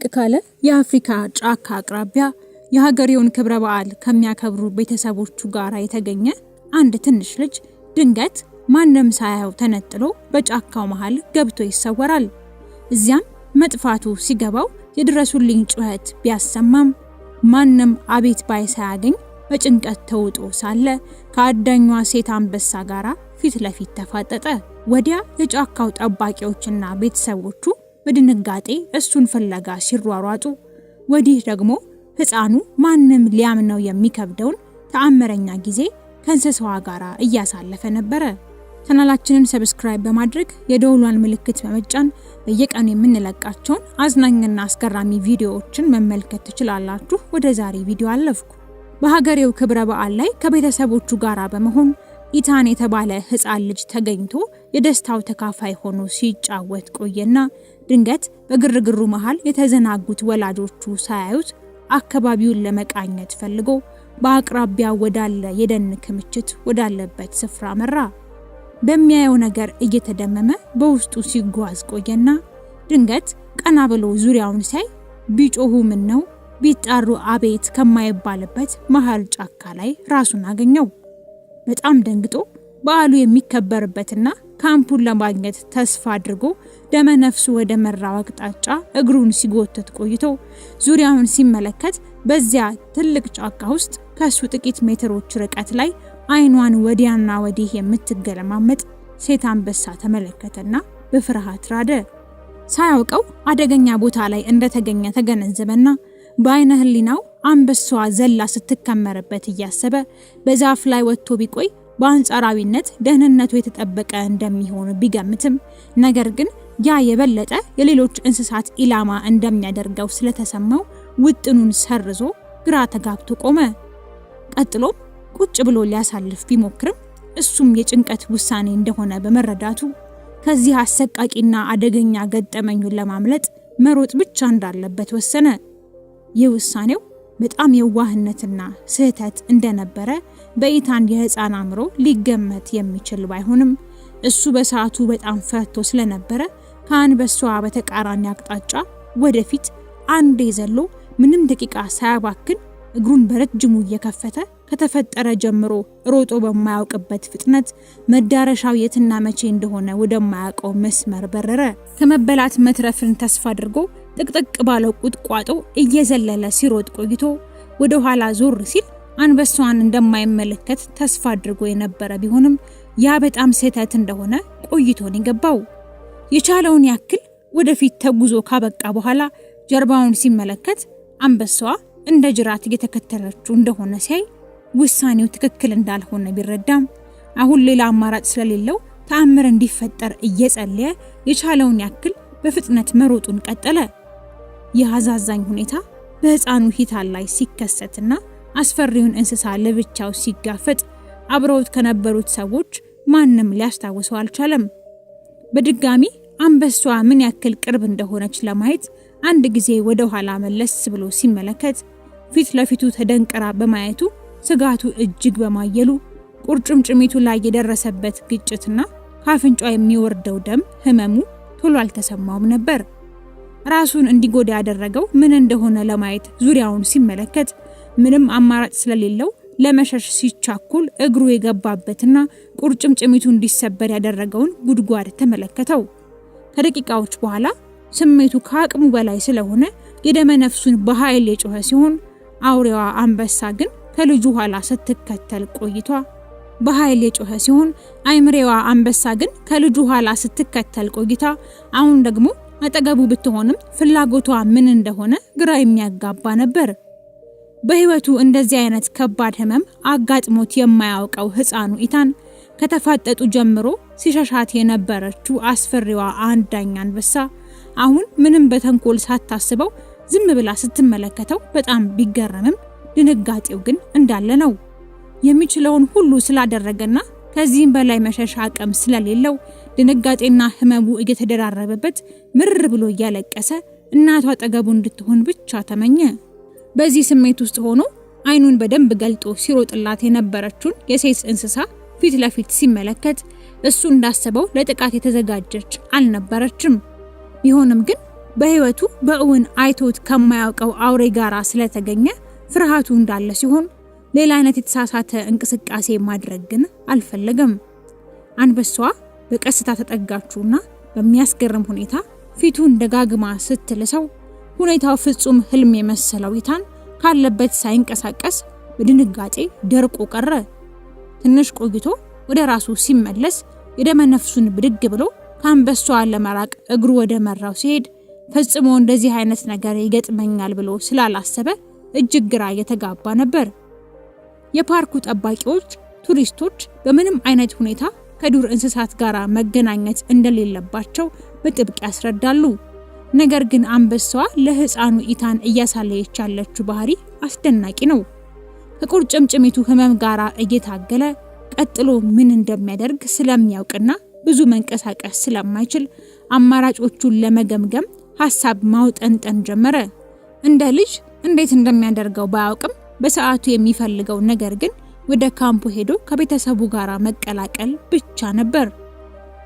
ካለ የአፍሪካ ጫካ አቅራቢያ የሀገሬውን ክብረ በዓል ከሚያከብሩ ቤተሰቦቹ ጋር የተገኘ አንድ ትንሽ ልጅ ድንገት ማንም ሳያየው ተነጥሎ በጫካው መሃል ገብቶ ይሰወራል። እዚያም መጥፋቱ ሲገባው የድረሱልኝ ጩኸት ቢያሰማም ማንም አቤት ባይ ሳያገኝ በጭንቀት ተውጦ ሳለ ከአዳኟ ሴት አንበሳ ጋራ ፊት ለፊት ተፋጠጠ። ወዲያ የጫካው ጠባቂዎችና ቤተሰቦቹ በድንጋጤ እሱን ፍለጋ ሲሯሯጡ፣ ወዲህ ደግሞ ህፃኑ ማንም ሊያምነው የሚከብደውን ተአምረኛ ጊዜ ከእንስሳዋ ጋራ እያሳለፈ ነበረ። ቻናላችንን ሰብስክራይብ በማድረግ የደወሏን ምልክት በመጫን በየቀኑ የምንለቃቸውን አዝናኝና አስገራሚ ቪዲዮዎችን መመልከት ትችላላችሁ። ወደ ዛሬ ቪዲዮ አለፍኩ። በሀገሬው ክብረ በዓል ላይ ከቤተሰቦቹ ጋራ በመሆን ኢታን የተባለ ህፃን ልጅ ተገኝቶ የደስታው ተካፋይ ሆኖ ሲጫወት ቆየና ድንገት በግርግሩ መሃል የተዘናጉት ወላጆቹ ሳያዩት አካባቢውን ለመቃኘት ፈልጎ በአቅራቢያው ወዳለ የደን ክምችት ወዳለበት ስፍራ መራ። በሚያየው ነገር እየተደመመ በውስጡ ሲጓዝ ቆየና ድንገት ቀና ብሎ ዙሪያውን ሳይ ቢጮሁ ምን ነው ቢጣሩ አቤት ከማይባልበት መሃል ጫካ ላይ ራሱን አገኘው። በጣም ደንግጦ በዓሉ የሚከበርበትና ካምፑን ለማግኘት ተስፋ አድርጎ ደመ ነፍሱ ወደ መራው አቅጣጫ እግሩን ሲጎተት ቆይቶ ዙሪያውን ሲመለከት በዚያ ትልቅ ጫካ ውስጥ ከሱ ጥቂት ሜትሮች ርቀት ላይ አይኗን ወዲያና ወዲህ የምትገለማመጥ ሴት አንበሳ ተመለከተና በፍርሃት ራደ። ሳያውቀው አደገኛ ቦታ ላይ እንደተገኘ ተገነዘበና በአይነ ህሊናው አንበሳዋ ዘላ ስትከመርበት እያሰበ በዛፍ ላይ ወጥቶ ቢቆይ በአንጻራዊነት ደህንነቱ የተጠበቀ እንደሚሆን ቢገምትም ነገር ግን ያ የበለጠ የሌሎች እንስሳት ኢላማ እንደሚያደርገው ስለተሰማው ውጥኑን ሰርዞ ግራ ተጋብቶ ቆመ። ቀጥሎም ቁጭ ብሎ ሊያሳልፍ ቢሞክርም እሱም የጭንቀት ውሳኔ እንደሆነ በመረዳቱ ከዚህ አሰቃቂና አደገኛ ገጠመኙን ለማምለጥ መሮጥ ብቻ እንዳለበት ወሰነ። ይህ ውሳኔው በጣም የዋህነትና ስህተት እንደነበረ በኢታን የህፃን አምሮ ሊገመት የሚችል ባይሆንም እሱ በሰዓቱ በጣም ፈርቶ ስለነበረ ከአንበሳዋ በተቃራኒ አቅጣጫ ወደፊት አንዴ ዘሎ ምንም ደቂቃ ሳያባክን እግሩን በረጅሙ እየከፈተ ከተፈጠረ ጀምሮ ሮጦ በማያውቅበት ፍጥነት መዳረሻው የትና መቼ እንደሆነ ወደማያውቀው መስመር በረረ። ከመበላት መትረፍን ተስፋ አድርጎ ጥቅጥቅ ባለው ቁጥቋጦ እየዘለለ ሲሮጥ ቆይቶ ወደ ኋላ ዞር ሲል አንበሳዋን እንደማይመለከት ተስፋ አድርጎ የነበረ ቢሆንም ያ በጣም ስህተት እንደሆነ ቆይቶን ይገባው። የቻለውን ያክል ወደፊት ተጉዞ ካበቃ በኋላ ጀርባውን ሲመለከት አንበሳዋ እንደ ጅራት እየተከተለችው እንደሆነ ሲያይ ውሳኔው ትክክል እንዳልሆነ ቢረዳም አሁን ሌላ አማራጭ ስለሌለው ተአምር እንዲፈጠር እየጸለየ የቻለውን ያክል በፍጥነት መሮጡን ቀጠለ። የአሳዛኝ ሁኔታ በህፃኑ ሂታን ላይ ሲከሰትና አስፈሪውን እንስሳ ለብቻው ሲጋፈጥ አብረውት ከነበሩት ሰዎች ማንም ሊያስታውሰው አልቻለም። በድጋሚ አንበሳዋ ምን ያክል ቅርብ እንደሆነች ለማየት አንድ ጊዜ ወደ ኋላ መለስ ብሎ ሲመለከት ፊት ለፊቱ ተደንቀራ በማየቱ ስጋቱ እጅግ በማየሉ ቁርጭምጭሚቱ ላይ የደረሰበት ግጭትና ካፍንጫው የሚወርደው ደም ህመሙ ቶሎ አልተሰማውም ነበር። ራሱን እንዲጎዳ ያደረገው ምን እንደሆነ ለማየት ዙሪያውን ሲመለከት ምንም አማራጭ ስለሌለው ለመሸሽ ሲቻኩል እግሩ የገባበትና ቁርጭምጭሚቱ እንዲሰበር ያደረገውን ጉድጓድ ተመለከተው። ከደቂቃዎች በኋላ ስሜቱ ከአቅሙ በላይ ስለሆነ የደመ ነፍሱን በኃይል የጮኸ ሲሆን አውሬዋ አንበሳ ግን ከልጁ ኋላ ስትከተል ቆይቷ በኃይል የጮኸ ሲሆን አይምሬዋ አንበሳ ግን ከልጁ ኋላ ስትከተል ቆይታ አሁን ደግሞ አጠገቡ ብትሆንም ፍላጎቷ ምን እንደሆነ ግራ የሚያጋባ ነበር። በህይወቱ እንደዚህ አይነት ከባድ ህመም አጋጥሞት የማያውቀው ህፃኑ ኢታን ከተፋጠጡ ጀምሮ ሲሻሻት የነበረችው አስፈሪዋ አንዳኛ አንበሳ አሁን ምንም በተንኮል ሳታስበው ዝም ብላ ስትመለከተው በጣም ቢገረምም ድንጋጤው ግን እንዳለ ነው። የሚችለውን ሁሉ ስላደረገና ከዚህም በላይ መሸሽ አቅም ስለሌለው ድንጋጤና ህመሙ እየተደራረበበት ምርር ብሎ እያለቀሰ እናቷ አጠገቡ እንድትሆን ብቻ ተመኘ። በዚህ ስሜት ውስጥ ሆኖ አይኑን በደንብ ገልጦ ሲሮጥላት የነበረችውን የሴት እንስሳ ፊት ለፊት ሲመለከት እሱ እንዳሰበው ለጥቃት የተዘጋጀች አልነበረችም። ቢሆንም ግን በህይወቱ በእውን አይቶት ከማያውቀው አውሬ ጋራ ስለተገኘ ፍርሃቱ እንዳለ ሲሆን ሌላ አይነት የተሳሳተ እንቅስቃሴ ማድረግ ግን አልፈለገም። አንበሳዋ በቀስታ ተጠጋችውና በሚያስገርም ሁኔታ ፊቱን ደጋግማ ስትልሰው ሁኔታው ፍጹም ህልም የመሰለው ኢታን ካለበት ሳይንቀሳቀስ በድንጋጤ ደርቆ ቀረ። ትንሽ ቆይቶ ወደ ራሱ ሲመለስ የደመ ነፍሱን ብድግ ብሎ ከአንበሳዋ ለመራቅ እግሩ ወደ መራው ሲሄድ ፈጽሞ እንደዚህ አይነት ነገር ይገጥመኛል ብሎ ስላላሰበ እጅግ ግራ የተጋባ ነበር። የፓርኩ ጠባቂዎች ቱሪስቶች በምንም አይነት ሁኔታ ከዱር እንስሳት ጋር መገናኘት እንደሌለባቸው በጥብቅ ያስረዳሉ። ነገር ግን አንበሳዋ ለህፃኑ ኢታን እያሳለየች ያለችው ባህሪ አስደናቂ ነው። ከቁርጭምጭሚቱ ህመም ጋር እየታገለ ቀጥሎ ምን እንደሚያደርግ ስለሚያውቅና ብዙ መንቀሳቀስ ስለማይችል አማራጮቹን ለመገምገም ሐሳብ ማውጠንጠን ጀመረ። እንደ ልጅ እንዴት እንደሚያደርገው ባያውቅም በሰዓቱ የሚፈልገው ነገር ግን ወደ ካምፑ ሄዶ ከቤተሰቡ ጋር መቀላቀል ብቻ ነበር።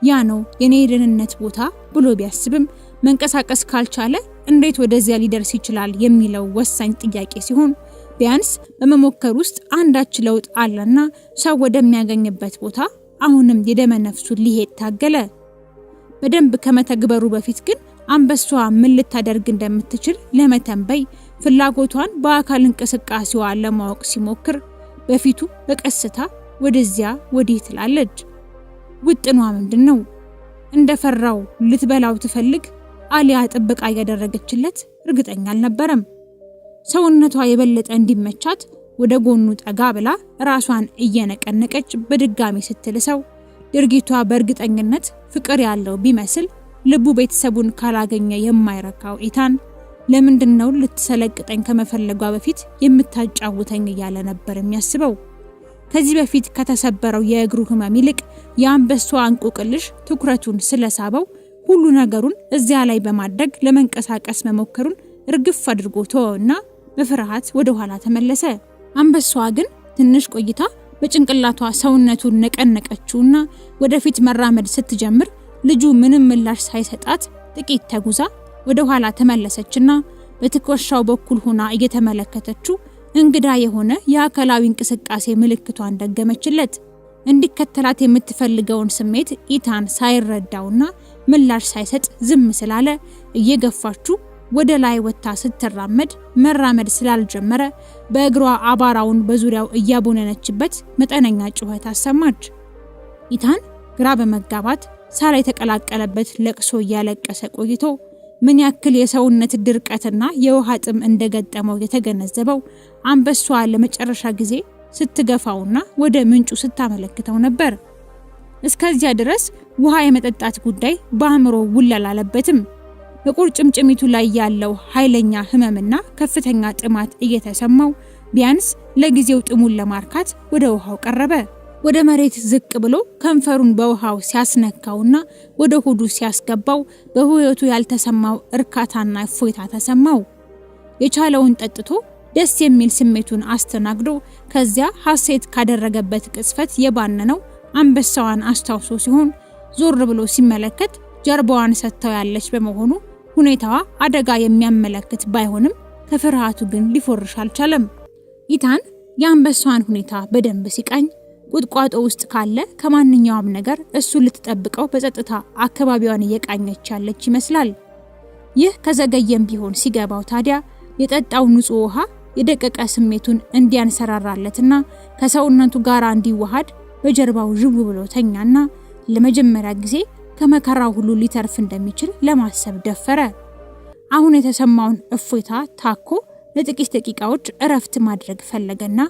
ያ ነው የኔ ደህንነት ቦታ ብሎ ቢያስብም መንቀሳቀስ ካልቻለ እንዴት ወደዚያ ሊደርስ ይችላል የሚለው ወሳኝ ጥያቄ ሲሆን ቢያንስ በመሞከር ውስጥ አንዳች ለውጥ አለና ሰው ወደሚያገኝበት ቦታ አሁንም የደመ ነፍሱን ሊሄድ ታገለ። በደንብ ከመተግበሩ በፊት ግን አንበሳዋ ምን ልታደርግ እንደምትችል ለመተንበይ ፍላጎቷን በአካል እንቅስቃሴዋ ለማወቅ ሲሞክር በፊቱ በቀስታ ወደዚያ ወዲህ ትላለች። ውጥኗ ምንድነው? እንደፈራው ልትበላው ትፈልግ አሊያ ጥብቃ ያደረገችለት እርግጠኛ አልነበረም። ሰውነቷ የበለጠ እንዲመቻት ወደ ጎኑ ጠጋ ብላ ራሷን እየነቀነቀች በድጋሚ ስትልሰው ድርጊቷ በእርግጠኝነት ፍቅር ያለው ቢመስል ልቡ ቤተሰቡን ካላገኘ የማይረካው ኢታን ለምንድነው ልትሰለቅጠኝ ከመፈለጓ በፊት የምታጫውተኝ እያለ ነበር የሚያስበው። ከዚህ በፊት ከተሰበረው የእግሩ ህመም ይልቅ የአንበሳዋ እንቆቅልሽ ትኩረቱን ስለሳበው ሁሉ ነገሩን እዚያ ላይ በማድረግ ለመንቀሳቀስ መሞከሩን እርግፍ አድርጎ ተወውና በፍርሃት ወደ ኋላ ተመለሰ። አንበሳዋ ግን ትንሽ ቆይታ በጭንቅላቷ ሰውነቱን ነቀነቀችውና ወደፊት መራመድ ስትጀምር ልጁ ምንም ምላሽ ሳይሰጣት ጥቂት ተጉዛ ወደ ኋላ ተመለሰችና በትከሻው በኩል ሆና እየተመለከተችው እንግዳ የሆነ የአካላዊ እንቅስቃሴ ምልክቷን ደገመችለት። እንዲከተላት የምትፈልገውን ስሜት ኢታን ሳይረዳውና ምላሽ ሳይሰጥ ዝም ስላለ እየገፋችው ወደ ላይ ወጣ ስትራመድ መራመድ ስላልጀመረ በእግሯ አባራውን በዙሪያው እያቦነነችበት መጠነኛ ጩኸት አሰማች። ኢታን ግራ በመጋባት ሳራ የተቀላቀለበት ለቅሶ እያለቀሰ ቆይቶ ምን ያክል የሰውነት ድርቀትና የውሃ ጥም እንደገጠመው የተገነዘበው አንበሳዋ ለመጨረሻ ጊዜ ስትገፋውና ወደ ምንጩ ስታመለክተው ነበር። እስከዚያ ድረስ ውሃ የመጠጣት ጉዳይ በአእምሮ ውለላለበትም። በቁርጭምጭሚቱ ላይ ያለው ኃይለኛ ህመምና ከፍተኛ ጥማት እየተሰማው ቢያንስ ለጊዜው ጥሙን ለማርካት ወደ ውሃው ቀረበ። ወደ መሬት ዝቅ ብሎ ከንፈሩን በውሃው ሲያስነካውና ወደ ሆዱ ሲያስገባው በህይወቱ ያልተሰማው እርካታና እፎይታ ተሰማው። የቻለውን ጠጥቶ ደስ የሚል ስሜቱን አስተናግዶ ከዚያ ሐሴት ካደረገበት ቅጽበት የባነነው አንበሳዋን አስታውሶ ሲሆን ዞር ብሎ ሲመለከት ጀርባዋን ሰጥተው ያለች በመሆኑ ሁኔታዋ አደጋ የሚያመለክት ባይሆንም ከፍርሃቱ ግን ሊፎርሽ አልቻለም። ኢታን የአንበሳዋን ሁኔታ በደንብ ሲቃኝ ቁጥቋጦ ውስጥ ካለ ከማንኛውም ነገር እሱ ልትጠብቀው በጸጥታ አካባቢዋን እየቃኘች ያለች ይመስላል። ይህ ከዘገየም ቢሆን ሲገባው ታዲያ የጠጣው ንጹህ ውሃ የደቀቀ ስሜቱን እንዲያንሰራራለትና ከሰውነቱ ጋር እንዲዋሃድ በጀርባው ዥው ብሎ ተኛና ለመጀመሪያ ጊዜ ከመከራው ሁሉ ሊተርፍ እንደሚችል ለማሰብ ደፈረ። አሁን የተሰማውን እፎይታ ታኮ ለጥቂት ደቂቃዎች እረፍት ማድረግ ፈለገና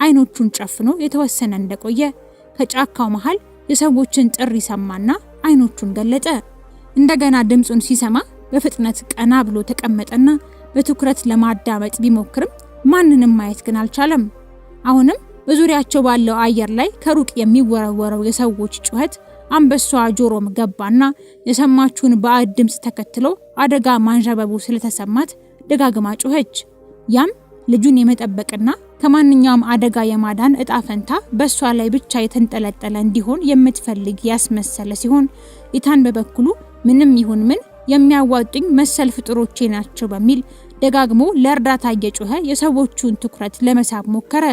አይኖቹን ጨፍኖ የተወሰነ እንደቆየ ከጫካው መሃል የሰዎችን ጥሪ ሰማና አይኖቹን ገለጠ። እንደገና ድምጹን ሲሰማ በፍጥነት ቀና ብሎ ተቀመጠና በትኩረት ለማዳመጥ ቢሞክርም ማንንም ማየት ግን አልቻለም። አሁንም በዙሪያቸው ባለው አየር ላይ ከሩቅ የሚወረወረው የሰዎች ጩኸት አንበሳዋ ጆሮም ገባና የሰማችውን ባዕድ ድምጽ ተከትሎ አደጋ ማንዣበቡ ስለተሰማት ደጋግማ ጮኸች። ያም ልጁን የመጠበቅና ከማንኛውም አደጋ የማዳን እጣ ፈንታ በሷ ላይ ብቻ የተንጠለጠለ እንዲሆን የምትፈልግ ያስመሰለ ሲሆን ኢታን በበኩሉ ምንም ይሁን ምን የሚያዋጡኝ መሰል ፍጥሮቼ ናቸው በሚል ደጋግሞ ለእርዳታ እየጮኸ የሰዎቹን ትኩረት ለመሳብ ሞከረ።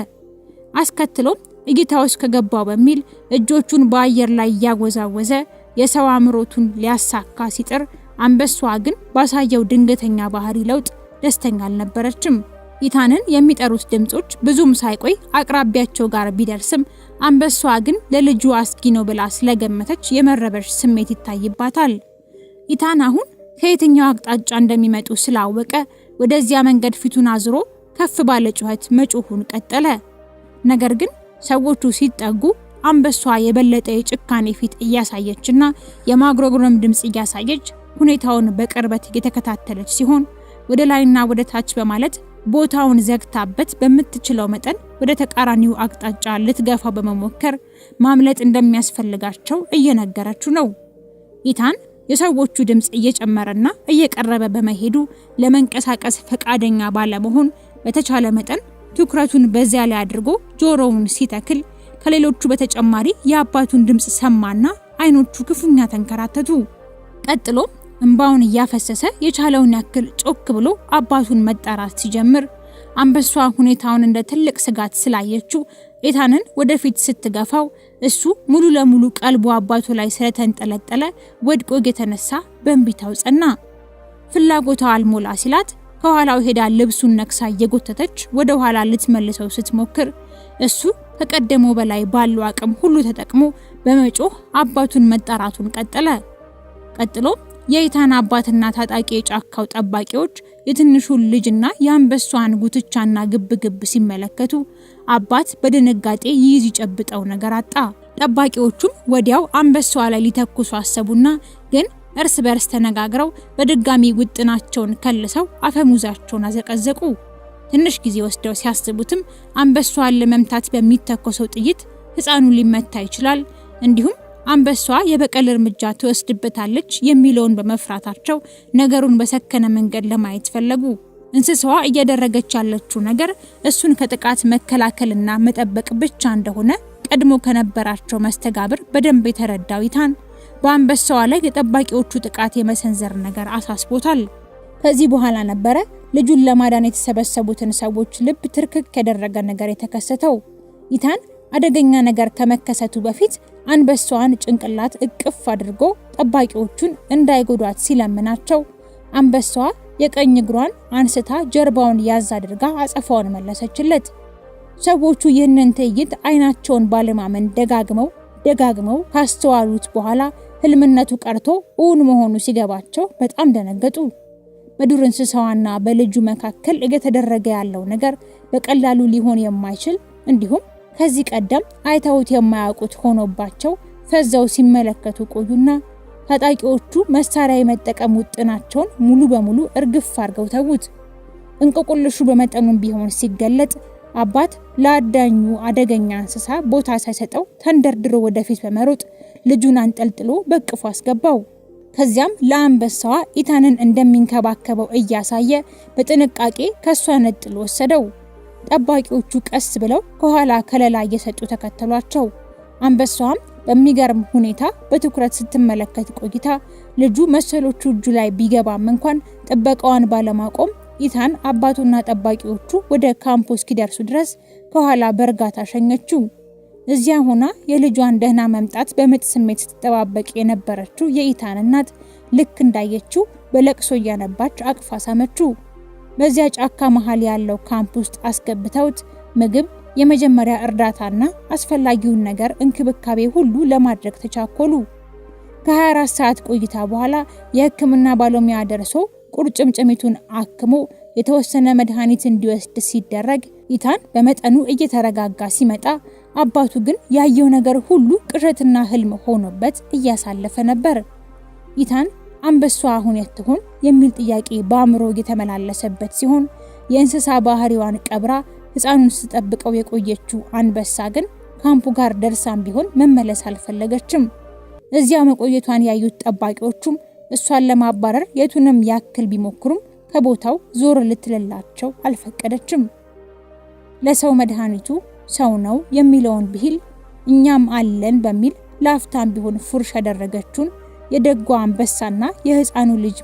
አስከትሎም እይታው ውስጥ ከገባው በሚል እጆቹን በአየር ላይ ያወዛወዘ የሰው አምሮቱን ሊያሳካ ሲጥር፣ አንበሳዋ ግን ባሳየው ድንገተኛ ባህሪ ለውጥ ደስተኛ አልነበረችም። ኢታንን የሚጠሩት ድምጾች ብዙም ሳይቆይ አቅራቢያቸው ጋር ቢደርስም አንበሳዋ ግን ለልጁ አስጊ ነው ብላ ስለገመተች የመረበሽ ስሜት ይታይባታል። ኢታን አሁን ከየትኛው አቅጣጫ እንደሚመጡ ስላወቀ ወደዚያ መንገድ ፊቱን አዝሮ ከፍ ባለ ጩኸት መጮሁን ቀጠለ። ነገር ግን ሰዎቹ ሲጠጉ አንበሳዋ የበለጠ የጭካኔ ፊት እያሳየችና የማጉረምረም ድምጽ እያሳየች ሁኔታውን በቅርበት የተከታተለች ሲሆን ወደ ላይና ወደ ታች በማለት ቦታውን ዘግታበት በምትችለው መጠን ወደ ተቃራኒው አቅጣጫ ልትገፋ በመሞከር ማምለጥ እንደሚያስፈልጋቸው እየነገረችው ነው። ኢታን የሰዎቹ ድምጽ እየጨመረና እየቀረበ በመሄዱ ለመንቀሳቀስ ፈቃደኛ ባለመሆን በተቻለ መጠን ትኩረቱን በዚያ ላይ አድርጎ ጆሮውን ሲተክል ከሌሎቹ በተጨማሪ የአባቱን ድምጽ ሰማና አይኖቹ ክፉኛ ተንከራተቱ። ቀጥሎ እንባውን እያፈሰሰ የቻለውን ያክል ጮክ ብሎ አባቱን መጣራት ሲጀምር አንበሷ ሁኔታውን እንደ ትልቅ ስጋት ስላየችው ኢታንን ወደፊት ስትገፋው እሱ ሙሉ ለሙሉ ቀልቡ አባቱ ላይ ስለተንጠለጠለ ወድቆ የተነሳ በእንቢታው ጸና። ፍላጎቷ አልሞላ ሲላት ከኋላው ሄዳ ልብሱን ነክሳ እየጎተተች ወደ ኋላ ልትመልሰው ስትሞክር እሱ ከቀደመው በላይ ባለው አቅም ሁሉ ተጠቅሞ በመጮህ አባቱን መጣራቱን ቀጠለ። ቀጥሎ የኢታን አባትና ታጣቂ የጫካው ጠባቂዎች የትንሹን ልጅና የአንበሷን ጉትቻና ግብግብ ሲመለከቱ አባት በድንጋጤ ይይዝ ይጨብጠው ነገር አጣ። ጠባቂዎቹም ወዲያው አንበሷ ላይ ሊተኩሱ አሰቡና ግን እርስ በርስ ተነጋግረው በድጋሚ ውጥናቸውን ከልሰው አፈሙዛቸውን አዘቀዘቁ። ትንሽ ጊዜ ወስደው ሲያስቡትም አንበሷን ለመምታት በሚተኮሰው ጥይት ህፃኑ ሊመታ ይችላል፣ እንዲሁም አንበሷ የበቀል እርምጃ ትወስድበታለች የሚለውን በመፍራታቸው ነገሩን በሰከነ መንገድ ለማየት ፈለጉ። እንስሳዋ እያደረገች ያለችው ነገር እሱን ከጥቃት መከላከልና መጠበቅ ብቻ እንደሆነ ቀድሞ ከነበራቸው መስተጋብር በደንብ የተረዳው ኢታን በአንበሳዋ ላይ የጠባቂዎቹ ጥቃት የመሰንዘር ነገር አሳስቦታል። ከዚህ በኋላ ነበረ ልጁን ለማዳን የተሰበሰቡትን ሰዎች ልብ ትርክክ ያደረገ ነገር የተከሰተው። ኢታን አደገኛ ነገር ከመከሰቱ በፊት አንበሳዋን ጭንቅላት እቅፍ አድርጎ ጠባቂዎቹን እንዳይጎዷት ሲለምናቸው አንበሳዋ የቀኝ እግሯን አንስታ ጀርባውን ያዝ አድርጋ አጸፋውን መለሰችለት። ሰዎቹ ይህንን ትዕይንት አይናቸውን ባለማመን ደጋግመው ካስተዋሉት በኋላ ህልምነቱ ቀርቶ እውን መሆኑ ሲገባቸው በጣም ደነገጡ። በዱር እንስሳዋና በልጁ መካከል እየተደረገ ያለው ነገር በቀላሉ ሊሆን የማይችል እንዲሁም ከዚህ ቀደም አይተውት የማያውቁት ሆኖባቸው ፈዘው ሲመለከቱ ቆዩና ታጣቂዎቹ መሳሪያ የመጠቀም ውጥናቸውን ሙሉ በሙሉ እርግፍ አድርገው ተዉት። እንቆቅልሹ በመጠኑም ቢሆን ሲገለጥ አባት ለአዳኙ አደገኛ እንስሳ ቦታ ሳይሰጠው ተንደርድሮ ወደፊት በመሮጥ ልጁን አንጠልጥሎ በቅፎ አስገባው። ከዚያም ለአንበሳዋ ኢታንን እንደሚንከባከበው እያሳየ በጥንቃቄ ከሷ ነጥሎ ወሰደው። ጠባቂዎቹ ቀስ ብለው ከኋላ ከለላ እየሰጡ ተከተሏቸው። አንበሳዋም በሚገርም ሁኔታ በትኩረት ስትመለከት ቆይታ ልጁ መሰሎቹ እጁ ላይ ቢገባም እንኳን ጥበቃዋን ባለማቆም ኢታን አባቱና ጠባቂዎቹ ወደ ካምፑ እስኪደርሱ ድረስ ከኋላ በእርጋታ ሸኘችው። እዚያ ሆና የልጇን ደህና መምጣት በምጥ ስሜት ስትጠባበቅ የነበረችው የኢታን እናት ልክ እንዳየችው በለቅሶ እያነባች አቅፋ ሳመችው። በዚያ ጫካ መሃል ያለው ካምፕ ውስጥ አስገብተውት ምግብ፣ የመጀመሪያ እርዳታና አስፈላጊውን ነገር እንክብካቤ ሁሉ ለማድረግ ተቻኮሉ። ከ24 ሰዓት ቆይታ በኋላ የሕክምና ባለሙያ ደርሶ ቁርጭምጭሚቱን አክሞ የተወሰነ መድኃኒት እንዲወስድ ሲደረግ ኢታን በመጠኑ እየተረጋጋ ሲመጣ አባቱ ግን ያየው ነገር ሁሉ ቅዠትና ህልም ሆኖበት እያሳለፈ ነበር። ኢታን አንበሷ አሁን የት ትሆን የሚል ጥያቄ በአእምሮ እየተመላለሰበት ሲሆን የእንስሳ ባህሪዋን ቀብራ ህፃኑን ስትጠብቀው የቆየችው አንበሳ ግን ካምፑ ጋር ደርሳም ቢሆን መመለስ አልፈለገችም። እዚያ መቆየቷን ያዩት ጠባቂዎቹም እሷን ለማባረር የቱንም ያክል ቢሞክሩም ከቦታው ዞር ልትልላቸው አልፈቀደችም። ለሰው መድኃኒቱ ሰው ነው የሚለውን ብሂል እኛም አለን በሚል ላፍታም ቢሆን ፉርሽ ያደረገችውን የደጓ አንበሳና የህፃኑ ልጅ